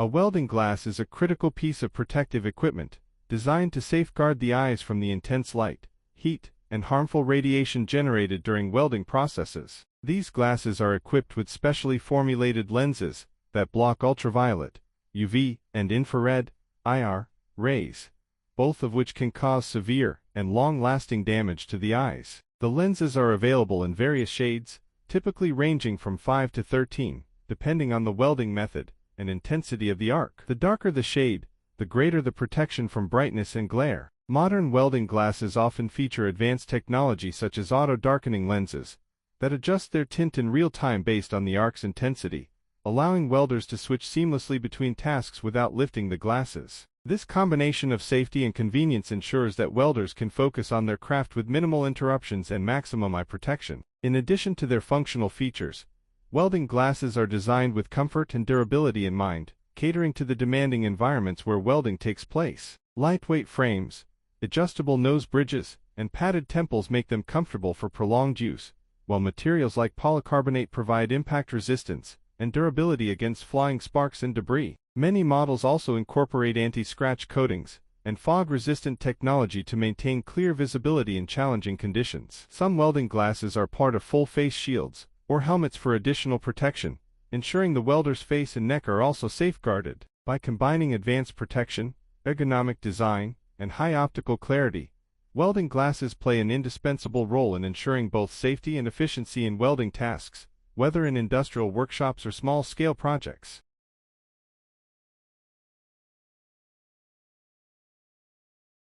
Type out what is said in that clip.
A welding glass is a critical piece of protective equipment, designed to safeguard the eyes from the intense light, heat, and harmful radiation generated during welding processes. These glasses are equipped with specially formulated lenses that block ultraviolet, UV, and infrared, IR, rays, both of which can cause severe and long-lasting damage to the eyes. The lenses are available in various shades, typically ranging from 5 to 13, depending on the welding method and intensity of the arc. The darker the shade, the greater the protection from brightness and glare. Modern welding glasses often feature advanced technology such as auto-darkening lenses that adjust their tint in real time based on the arc's intensity, allowing welders to switch seamlessly between tasks without lifting the glasses. This combination of safety and convenience ensures that welders can focus on their craft with minimal interruptions and maximum eye protection. In addition to their functional features, welding glasses are designed with comfort and durability in mind, catering to the demanding environments where welding takes place. Lightweight frames, adjustable nose bridges, and padded temples make them comfortable for prolonged use, while materials like polycarbonate provide impact resistance and durability against flying sparks and debris. Many models also incorporate anti-scratch coatings and fog-resistant technology to maintain clear visibility in challenging conditions. Some welding glasses are part of full-face shields or helmets for additional protection, ensuring the welder's face and neck are also safeguarded. By combining advanced protection, ergonomic design, and high optical clarity, welding glasses play an indispensable role in ensuring both safety and efficiency in welding tasks, whether in industrial workshops or small-scale projects.